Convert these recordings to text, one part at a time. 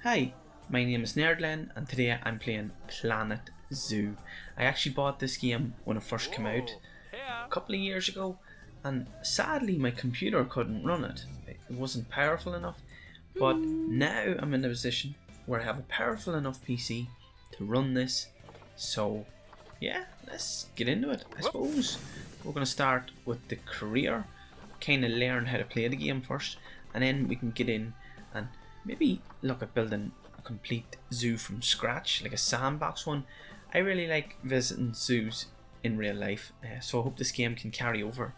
Hi, my name is Nerdlen and today I'm playing Planet Zoo. I actually bought this game when it first came out a couple of years ago, and sadly my computer couldn't run it. It wasn't powerful enough, but now I'm in a position where I have a powerful enough PC to run this. So yeah, let's get into it. I suppose we're going to start with the career, kind of learn how to play the game first, and then we can get in and maybe look at building a complete zoo from scratch, like a sandbox one. I really like visiting zoos in real life, so I hope this game can carry over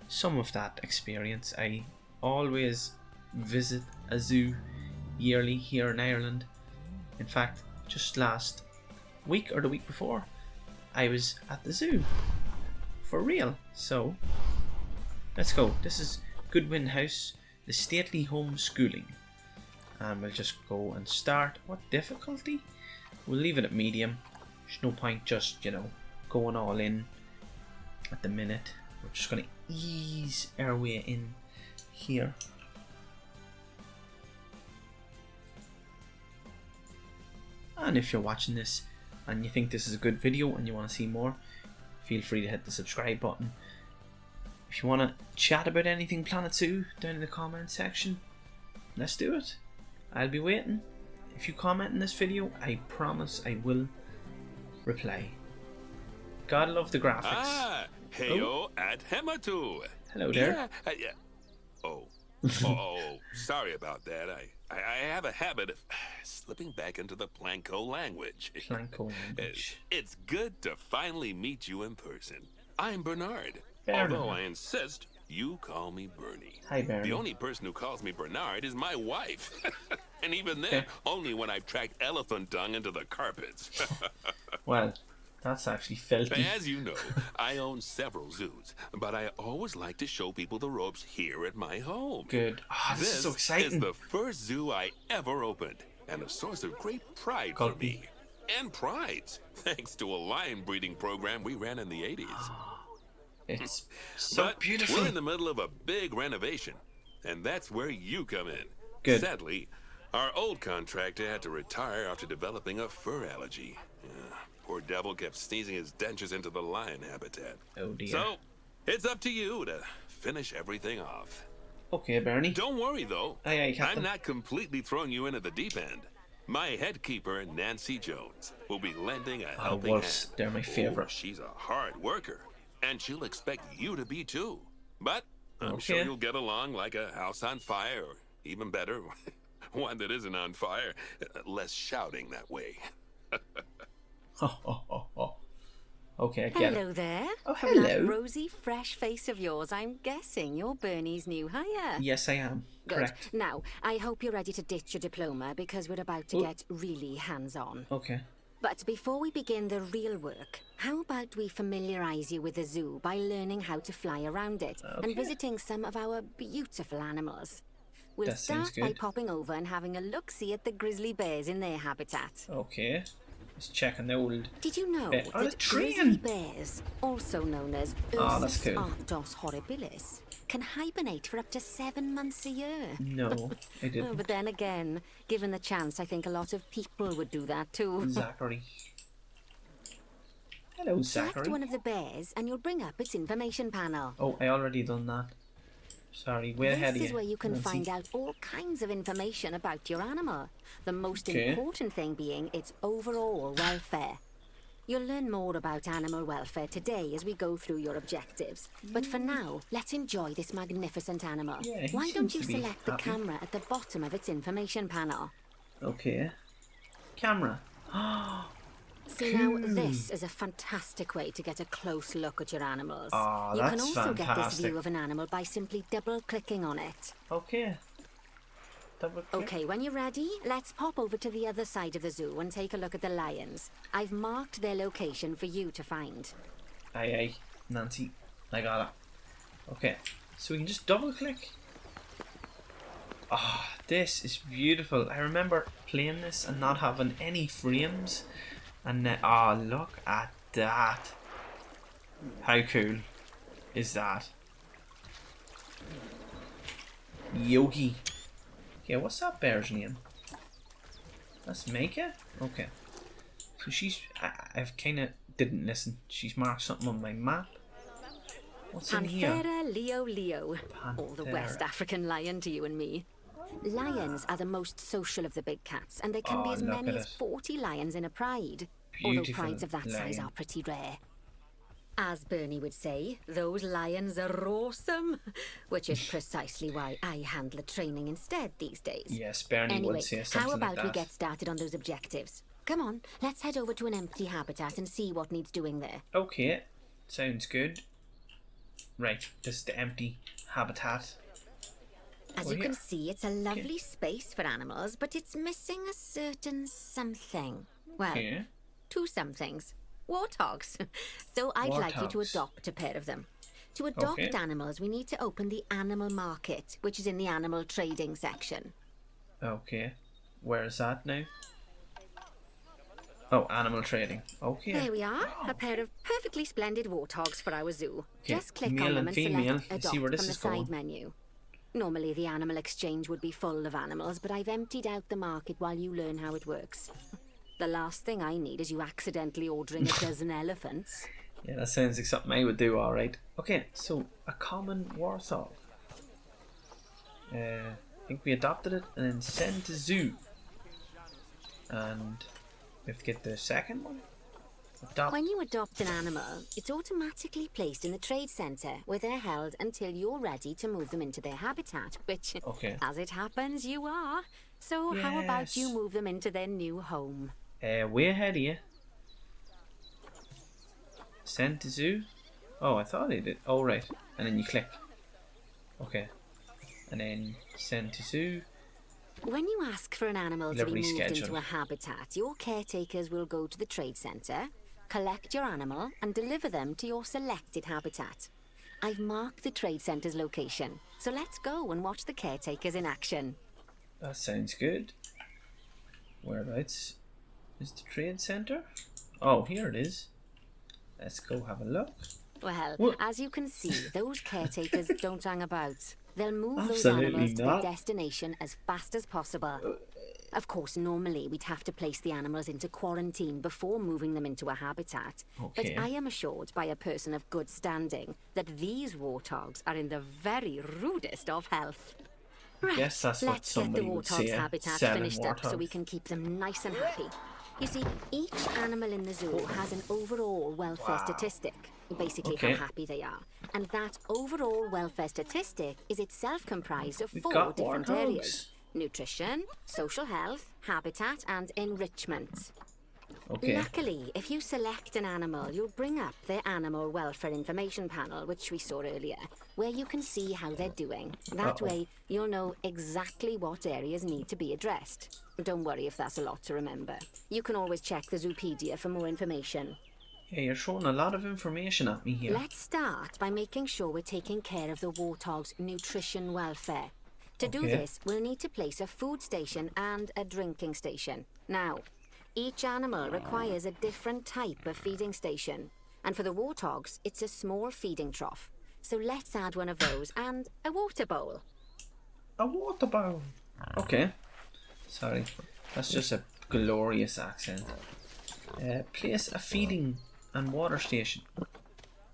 some of that experience. I always visit a zoo yearly here in Ireland. In fact, just last week or the week before, I was at the zoo for real. So let's go. This is Goodwin House, the stately homeschooling. And we'll just go and start. What difficulty? We'll leave it at medium. There's no point just, going all in at the minute. We're just going to ease our way in here. And if you're watching this and you think this is a good video and you want to see more, feel free to hit the subscribe button. If you want to chat about anything Planet Zoo down in the comment section, let's do it. I'll be waiting. If you comment in this video, I promise I will reply. Gotta love the graphics. Heyo at Hematu. Hello there. Yeah. Oh, sorry about that. I have a habit of slipping back into the Planko language. Planko language. It's good to finally meet you in person. I'm Bernard. Bernard. Although I insist you call me Bernie. Hi, Bernie. The only person who calls me Bernard is my wife. And even then, only when I've tracked elephant dung into the carpets. Well, that's actually filthy. As you know, I own several zoos, but I always like to show people the ropes here at my home. Good. Oh, this is so exciting. This is the first zoo I ever opened, and a source of great pride for me. And prides, thanks to a lion breeding program we ran in the 80s. It's so beautiful. We're in the middle of a big renovation, and that's where you come in. Good. Sadly, our old contractor had to retire after developing a fur allergy. Poor devil kept sneezing his dentures into the lion habitat. Oh dear. So, it's up to you to finish everything off. Okay, Bernie. Don't worry, though. Aye, Captain. I'm not completely throwing you in at the deep end. My head keeper, Nancy Jones, will be lending a helping hand. They're my favourite. She's a hard worker, and she'll expect you to be too. But I'm sure you'll get along like a house on fire, or even better, one that isn't on fire. Less shouting that way. Okay, I get it. Hello there. Oh, From hello. that rosy, fresh face of yours, I'm guessing you're Bernie's new hire. Yes, I am. Good. Correct. Now, I hope you're ready to ditch your diploma because we're about to get really hands-on. Okay. But before we begin the real work, how about we familiarise you with the zoo by learning how to fly around it and visiting some of our beautiful animals. We'll That sounds start by good. popping over and having a look-see at the grizzly bears in their habitat. Okay. Just checking the old... Did you know Oh, the that train! grizzly bears, also known as that's Ursus cool. arctos horribilis, can hibernate for up to 7 months a year? No, I Oh, didn't. but then again, given the chance, I think a lot of people would do that too. Zachary. Hello, Select Zachary. one of the bears and you'll bring up its information panel. Oh, I already done that. Sorry, way ahead of you. This is where you can Nancy. find out all kinds of information about your animal. The most important thing being its overall welfare. You'll learn more about animal welfare today as we go through your objectives. But for now, let's enjoy this magnificent animal. Yeah, he Why don't seems you to be select the happy. camera at the bottom of its information panel? Okay. Camera. See now, this is a fantastic way to get a close look at your animals. Oh, You can that's also get this fantastic. view of an animal by simply double-clicking on it. Okay. Double click. Okay, when you're ready, let's pop over to the other side of the zoo and take a look at the lions. I've marked their location for you to find. Aye, Nancy. I got it. Okay. So we can just double click. Ah, this is beautiful. I remember playing this and not having any frames. And then, look at that. How cool is that? Yogi. Yeah, what's that bear's name? Let's make it? Okay. So I've kind of didn't listen. She's marked something on my map. What's in here? Panthera leo. Or the West African lion to you and me. Lions are the most social of the big cats, and there can be as many as 40 lions in a pride. Although prides of that size are pretty rare. As Bernie would say, those lions are awesome, which is precisely why I handle the training instead these days. Yes, Bernie would say something how about like that. we get started on those objectives? Come on, let's head over to an empty habitat and see what needs doing there. Okay, sounds good. Right, this is the empty habitat. As you can see, it's a lovely space for animals, but it's missing a certain something. Well, two somethings. Warthogs. So I'd like you to adopt a pair of them. To adopt animals, we need to open the animal market, which is in the animal trading section. Okay. Where is that now? Oh, animal trading. Okay. There we are. A pair of perfectly splendid warthogs for our zoo. Okay. Just click Male on them and and female. select adopt See where this from the is going. side menu. Normally the animal exchange would be full of animals, but I've emptied out the market while you learn how it works. The last thing I need is you accidentally ordering a dozen elephants. Yeah, that sounds like something I would do, alright. Okay, so a common warthog. I think we adopted it and then sent to zoo. And we have to get the second one. When you adopt an animal, it's automatically placed in the trade centre where they're held until you're ready to move them into their habitat, which, as it happens, you are. So how about you move them into their new home? Way ahead of you. Send to zoo? Oh, I thought I did. Oh, right. And then you click. Okay. And then send to zoo. When you ask for an animal to be moved into a habitat, your caretakers will go to the trade centre, collect your animal, and deliver them to your selected habitat. I've marked the trade centre's location, so let's go and watch the caretakers in action. That sounds good. Whereabouts is the trade centre? Oh, here it is. Let's go have a look. Well, as you can see, those caretakers don't hang about. They'll move those animals to their destination as fast as possible. Of course, normally we'd have to place the animals into quarantine before moving them into a habitat. But I am assured by a person of good standing that these warthogs are in the very rudest of health. Right, yes, that's what let's get the warthog's habitat finished up so we can keep them nice and happy. You see, each animal in the zoo has an overall welfare statistic, basically how happy they are. And that overall welfare statistic is itself comprised of 4 different areas. Nutrition, social health, habitat, and enrichment. Luckily, if you select an animal, you'll bring up their animal welfare information panel, which we saw earlier, where you can see how they're doing. That way, you'll know exactly what areas need to be addressed. Don't worry if that's a lot to remember. You can always check the Zoopedia for more information. Yeah, you're showing a lot of information at me here. Let's start by making sure we're taking care of the warthog's nutrition welfare. To do this, we'll need to place a food station and a drinking station. Now, each animal requires a different type of feeding station. And for the warthogs, it's a small feeding trough. So let's add one of those and a water bowl. A water bowl? Okay. Sorry, that's just a glorious accent. Place a feeding and water station.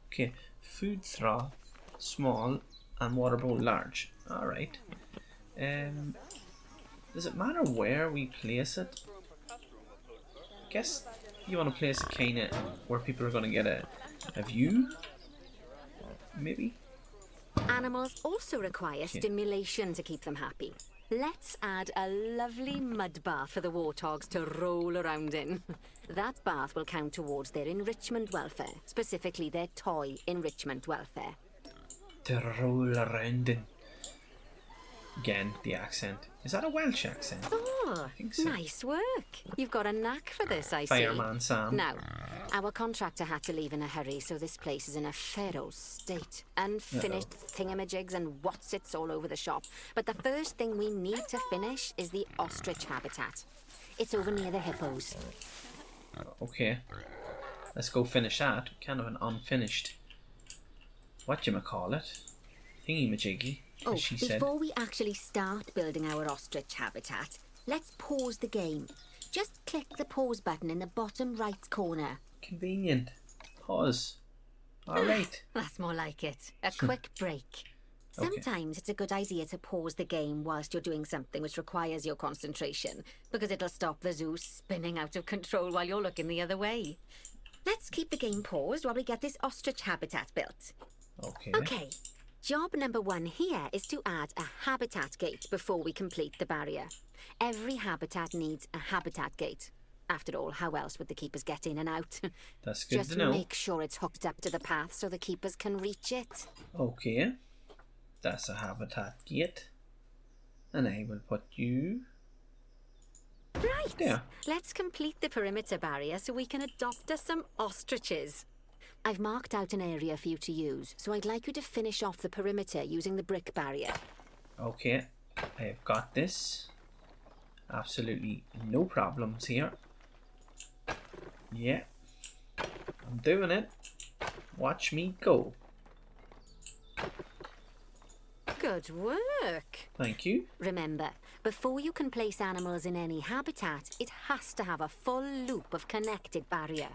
Okay, food trough, small, and water bowl, large. Alright. Does it matter where we place it? I guess you want to place it kind of where people are going to get a view? Maybe? Animals also require stimulation to keep them happy. Let's add a lovely mud bath for the warthogs to roll around in. That bath will count towards their enrichment welfare, specifically their toy enrichment welfare. To roll around in. Again, the accent. Is that a Welsh accent? Oh, I think so. Nice work. You've got a knack for this, I see. Fireman Sam. Now, our contractor had to leave in a hurry, so this place is in a pharaoh's state. Unfinished thingamajigs and whatsits all over the shop. But the first thing we need to finish is the ostrich habitat. It's over near the hippos. Okay. Let's go finish that. Kind of an unfinished, whatchamacallit, thingy-majiggy, as she said. Before we actually start building our ostrich habitat, let's pause the game. Just click the pause button in the bottom right corner. Convenient. Pause. Alright. That's more like it. A quick break. Sometimes it's a good idea to pause the game whilst you're doing something which requires your concentration, because it'll stop the zoo spinning out of control while you're looking the other way. Let's keep the game paused while we get this ostrich habitat built. Okay. Job number 1 here is to add a habitat gate before we complete the barrier. Every habitat needs a habitat gate. After all, how else would the keepers get in and out? That's good Just to know. make sure it's hooked up to the path so the keepers can reach it. Okay. That's a habitat gate. And I will put you... Right. there. Let's complete the perimeter barrier so we can adopt us some ostriches. I've marked out an area for you to use, so I'd like you to finish off the perimeter using the brick barrier. Okay. I have got this. Absolutely no problems here. Yeah. I'm doing it. Watch me go. Good work. Thank you. Remember, before you can place animals in any habitat, it has to have a full loop of connected barrier.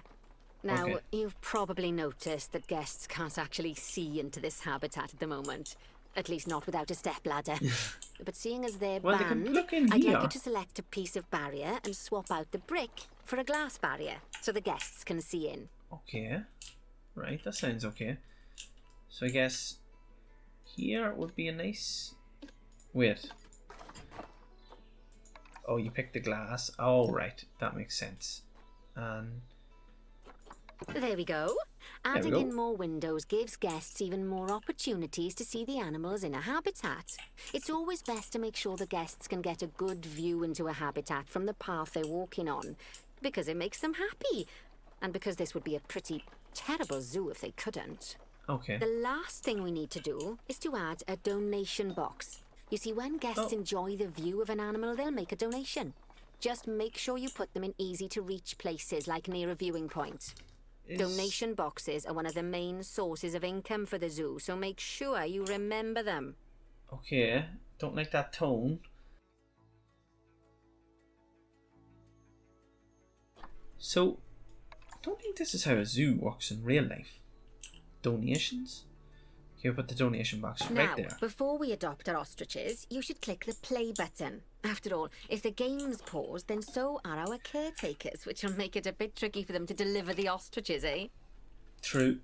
Now, you've probably noticed that guests can't actually see into this habitat at the moment. At least not without a stepladder. But seeing as they're Well, they banned, can look in I'd here. like you to select a piece of barrier and swap out the brick for a glass barrier so the guests can see in. Okay. Right, that sounds okay. So I guess here would be a nice... Wait. Oh, you picked the glass. Oh, right. That makes sense. And... There we go. There we Adding go. in more windows gives guests even more opportunities to see the animals in a habitat. It's always best to make sure the guests can get a good view into a habitat from the path they're walking on, because it makes them happy, and because this would be a pretty terrible zoo if they couldn't. Okay. The last thing we need to do is to add a donation box. You see, when guests enjoy the view of an animal, they'll make a donation. Just make sure you put them in easy-to-reach places, like near a viewing point. Donation boxes are one of the main sources of income for the zoo, so make sure you remember them. Okay. Don't like that tone. So, I don't think this is how a zoo works in real life. Donations? Okay, we'll put the donation box Now, right there. before we adopt our ostriches, you should click the play button. After all, if the game's paused, then so are our caretakers, which will make it a bit tricky for them to deliver the ostriches, eh? True.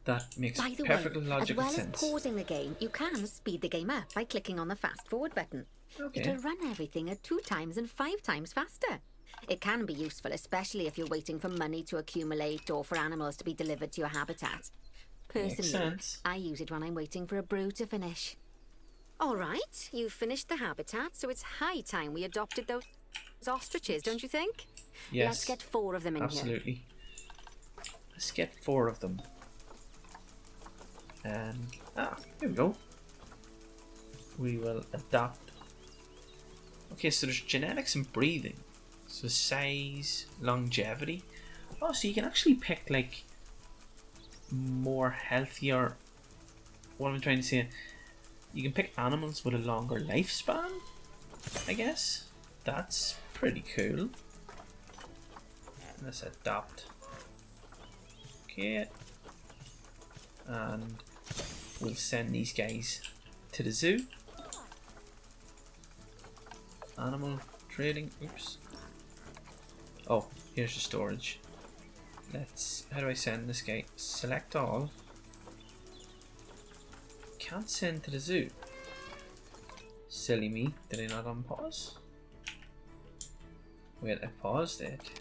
That makes By the perfectly way, logical as well sense. as pausing the game, you can speed the game up by clicking on the fast forward button. Okay. It'll run everything at 2 times and 5 times faster. It can be useful, especially if you're waiting for money to accumulate or for animals to be delivered to your habitat. Makes Personally, sense. I use it when I'm waiting for a brew to finish. All right, you've finished the habitat, so it's high time we adopted those ostriches, don't you think? Yes. Let's get 4 of them in here. Absolutely. Let's get 4 of them. And here we go. We will adopt. Okay, so there's genetics and breathing. So size, longevity. Oh, so you can actually pick like more healthier. What am I trying to say? You can pick animals with a longer lifespan, I guess. That's pretty cool. Let's adopt. Okay. And we'll send these guys to the zoo. Animal trading. Oops. Oh, here's the storage. How do I send this guy? Select all. Can't send to the zoo. Silly me. Did I not unpause? Wait, I paused it.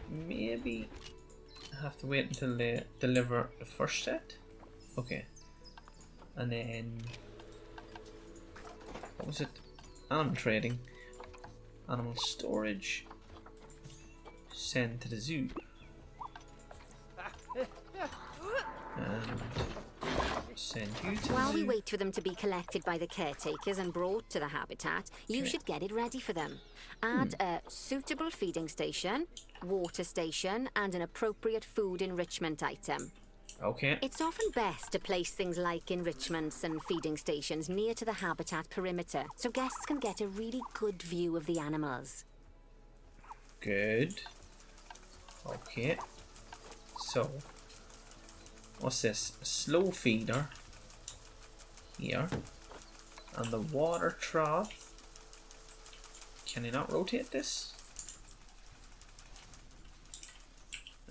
Maybe I have to wait until they deliver the first set. Okay. And then what was it? Animal trading. Animal storage. Send to the zoo. And send you to While the we zoo. wait for them to be collected by the caretakers and brought to the habitat, you should get it ready for them. Add a suitable feeding station, water station, and an appropriate food enrichment item. Okay. It's often best to place things like enrichments and feeding stations near to the habitat perimeter so guests can get a really good view of the animals. Good. Okay. So, what's this? A slow feeder here. And the water trough. Can you not rotate this?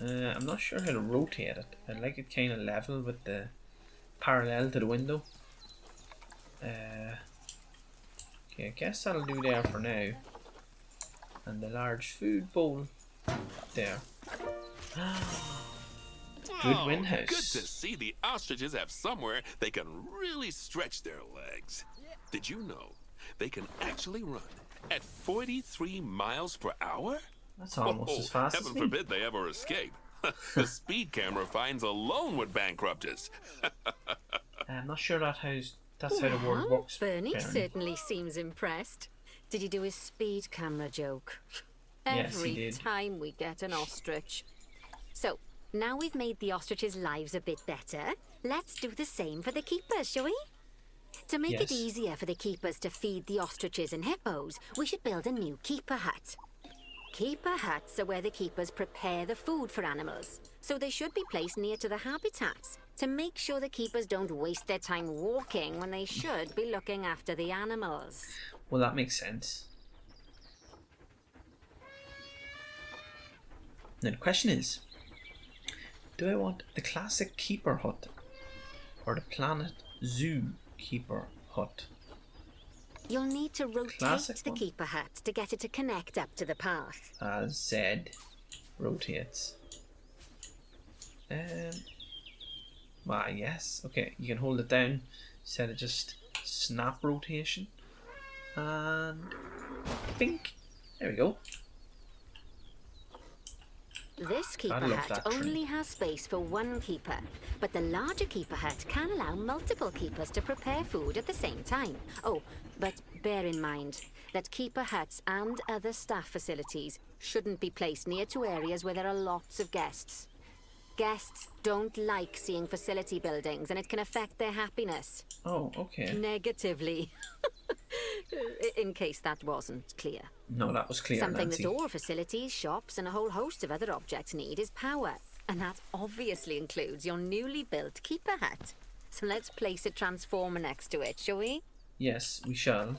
I'm not sure how to rotate it. I like it kind of level with the parallel to the window. Okay, I guess that'll do there for now. And the large food bowl there. Goodwin house. Good to see the ostriches have somewhere they can really stretch their legs. Did you know they can actually run at 43 miles per hour? That's almost as fast as Heaven me. forbid they ever escape. The speed camera fines alone would bankrupt us. I'm not sure that's how the word works. Bernie Baron. certainly seems impressed. Did he do his speed camera joke? Yes, he Every did. time we get an ostrich. So, now we've made the ostriches' lives a bit better, let's do the same for the keepers, shall we? To make it Yes. easier for the keepers to feed the ostriches and hippos, we should build a new keeper hut. Keeper huts are where the keepers prepare the food for animals, so they should be placed near to the habitats to make sure the keepers don't waste their time walking when they should be looking after the animals. Well, that makes sense. Now the question is, do I want the classic keeper hut or the Planet Zoo keeper hut? You'll need to rotate Classic the one. keeper hut to get it to connect up to the path. As Z rotates. Yes. Okay, you can hold it down. Set it just snap rotation. And bink. There we go. This keeper love hut that tree. only has space for one keeper, but the larger keeper hut can allow multiple keepers to prepare food at the same time. Oh, but bear in mind that keeper huts and other staff facilities shouldn't be placed near to areas where there are lots of guests. Guests don't like seeing facility buildings, and it can affect their happiness. Oh, okay. Negatively. In case that wasn't clear. No, that was clear, Something Nancy. that all facilities, shops, and a whole host of other objects need is power. And that obviously includes your newly built keeper hut. So let's place a transformer next to it, shall we? Yes, we shall.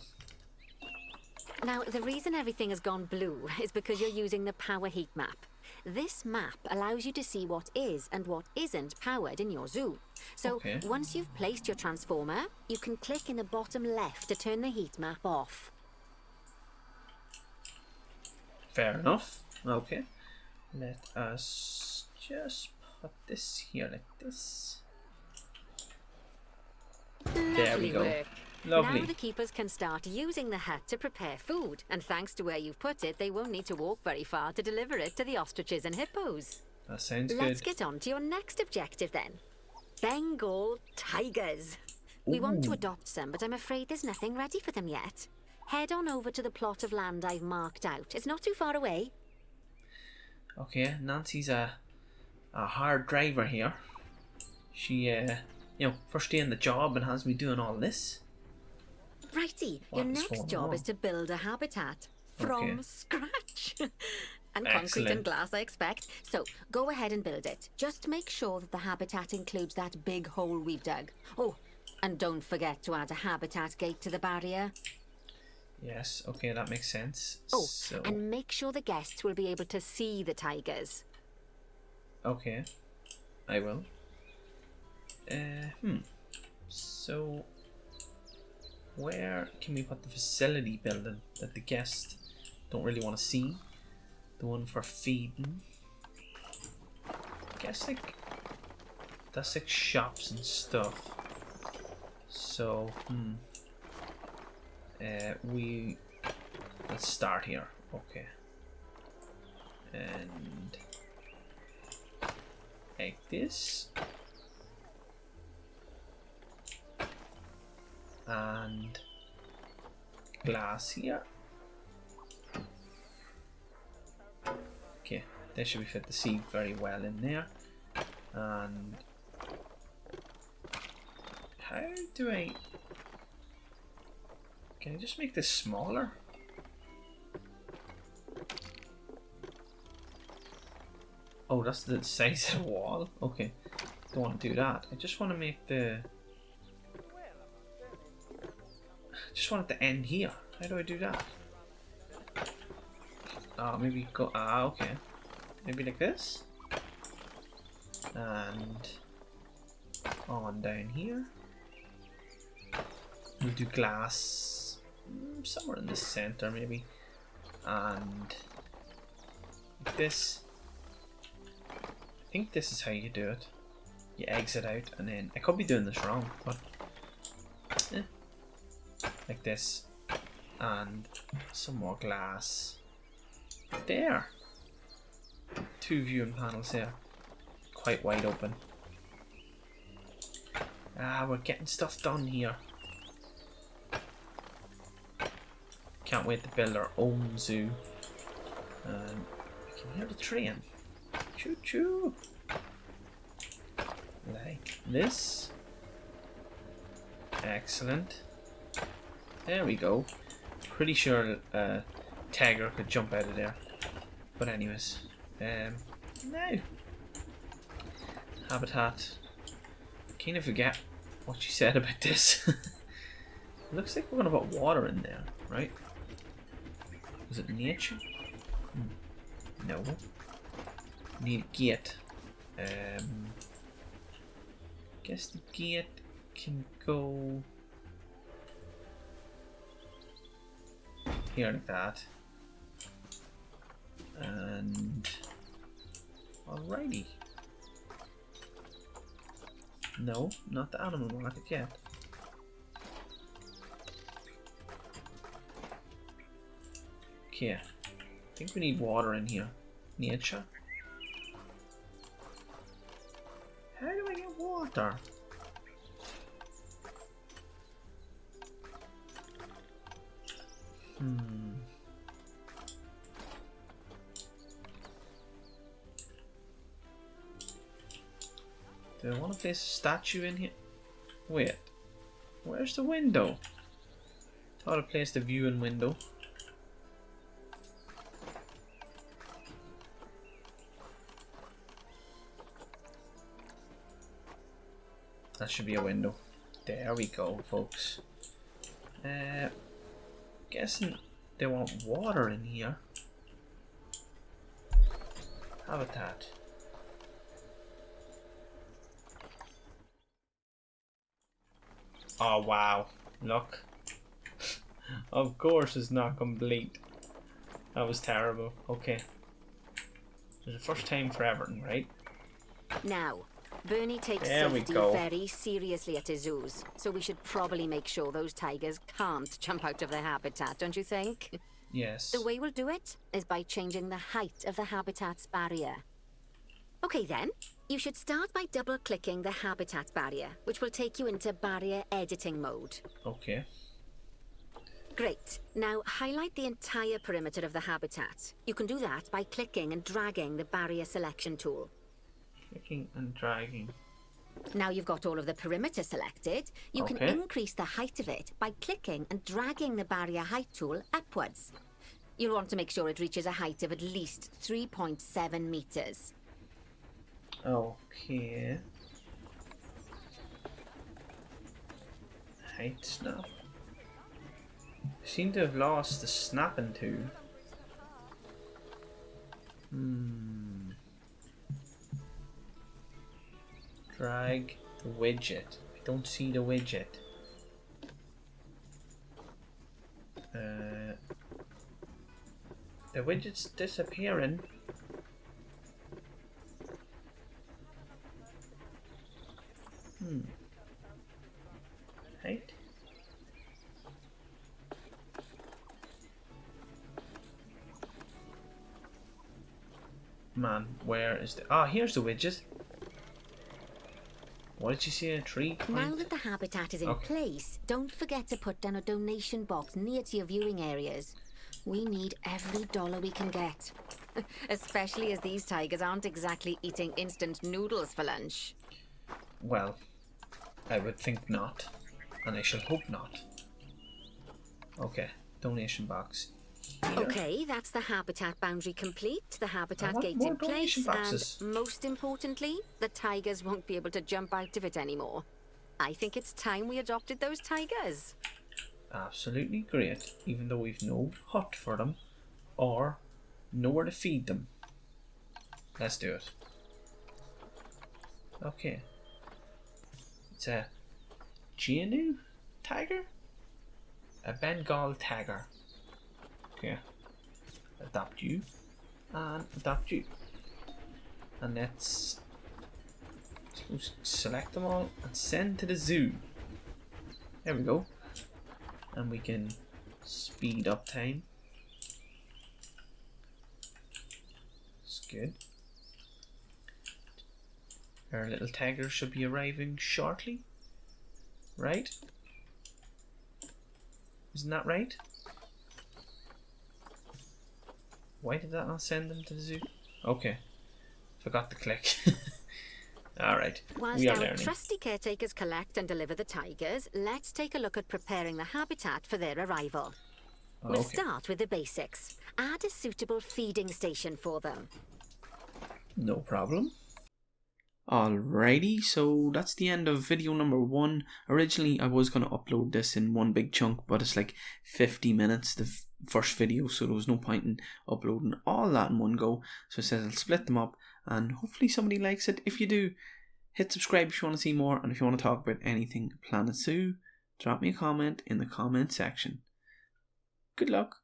Now, the reason everything has gone blue is because you're using the power heat map. This map allows you to see what is and what isn't powered in your zoo. So Okay. once you've placed your transformer, you can click in the bottom left to turn the heat map off. Fair enough. Okay. Let us just put this here like this. There we Lovely go. work. Lovely. Now the keepers can start using the hut to prepare food, and thanks to where you've put it, they won't need to walk very far to deliver it to the ostriches and hippos. That sounds Let's good. get on to your next objective then. Bengal tigers. We want to Ooh. adopt some, but I'm afraid there's nothing ready for them yet. Head on over to the plot of land I've marked out. It's not too far away. Okay, Nancy's a hard driver here. She, first day in the job and has me doing all this. Righty, What your is next going job on? is to build a habitat from Okay. scratch. And concrete Excellent. and glass, I expect. So go ahead and build it. Just make sure that the habitat includes that big hole we've dug. Oh, and don't forget to add a habitat gate to the barrier. Yes, okay, that makes sense. Oh, So, and make sure the guests will be able to see the tigers. okay, I will. So, where can we put the facility building that the guests don't really want to see? The one for feeding. I guess that's like shops and stuff. So, let's start here. Okay. And like this. And glass here. Okay, they should be fit to see very well in there. And How do I... Can I just make this smaller? Oh, that's the size of the wall? Okay. Don't want to do that. I just want to make the... I just want it to end here. How do I do that? Oh, maybe go... Ah, okay. Maybe like this? And... on down here. We'll do glass... somewhere in the center, maybe. And... like this. I think this is how you do it. You exit out and then... I could be doing this wrong, but... like this. And some more glass. There! 2 viewing panels there. Quite wide open. Ah, we're getting stuff done here. Can't wait to build our own zoo. And I can hear the train. Choo choo! Like this. Excellent. There we go. Pretty sure Tiger could jump out of there. But anyways. Now. Habitat. Kind of forget what you said about this. Looks like we're gonna put water in there, right? Was it nature? No. Need a gate. Guess the gate can go here like that. And alrighty. No, not the animal market yet. Okay, I think we need water in here. Nature. How do I get water? Do I want to place a statue in here? Wait, where's the window? Thought I placed the viewing window. That should be a window. There we go, folks. Guessing they want water in here. Habitat. Oh wow, look. Of course it's not complete. That was terrible. Okay. It's the first time for everything, right? Now, Bernie takes there safety very seriously at his zoos, so we should probably make sure those tigers can't jump out of their habitat, don't you think? Yes. The way we'll do it is by changing the height of the habitat's barrier. Okay then, you should start by double-clicking the habitat barrier, which will take you into barrier editing mode. Okay. Great. Now highlight the entire perimeter of the habitat. You can do that by clicking and dragging the barrier selection tool. Clicking and dragging. Now you've got all of the perimeter selected, you can increase the height of it by clicking and dragging the barrier height tool upwards. You'll want to make sure it reaches a height of at least 3.7 meters. Okay. Height snap. I seem to have lost the snapping tool. Drag the widget. I don't see the widget. The widget's disappearing. Height. Man, where is the... Ah, here's the widget. What did you see? A tree? Now that the habitat is in place, don't forget to put down a donation box near to your viewing areas. We need every dollar we can get. Especially as these tigers aren't exactly eating instant noodles for lunch. Well, I would think not. And I shall hope not. Okay, donation box. Here. Okay, that's the habitat boundary complete, the habitat gate more in place, boxes. and most importantly, the tigers won't be able to jump out of it anymore. I think it's time we adopted those tigers. Absolutely great, even though we've no hut for them or nowhere to feed them. Let's do it. Okay. It's a Genu tiger? A Bengal tiger. Okay. Adopt you. And adopt you. And let's select them all and send to the zoo. There we go. And we can speed up time. It's good. Our little tiger should be arriving shortly. Right? Isn't that right? Why did that not send them to the zoo? Okay. Forgot to click. Alright. Whilst our trusty caretakers collect and deliver the tigers, let's take a look at preparing the habitat for their arrival. We'll start with the basics. Add a suitable feeding station for them. No problem. Alrighty, so that's the end of video number 1. Originally I was going to upload this in one big chunk, but it's like 50 minutes, the first video, so there was no point in uploading all that in one go. So I said I'll split them up, and hopefully somebody likes it. If you do, hit subscribe if you want to see more, and if you want to talk about anything Planet Zoo, drop me a comment in the comment section. Good luck.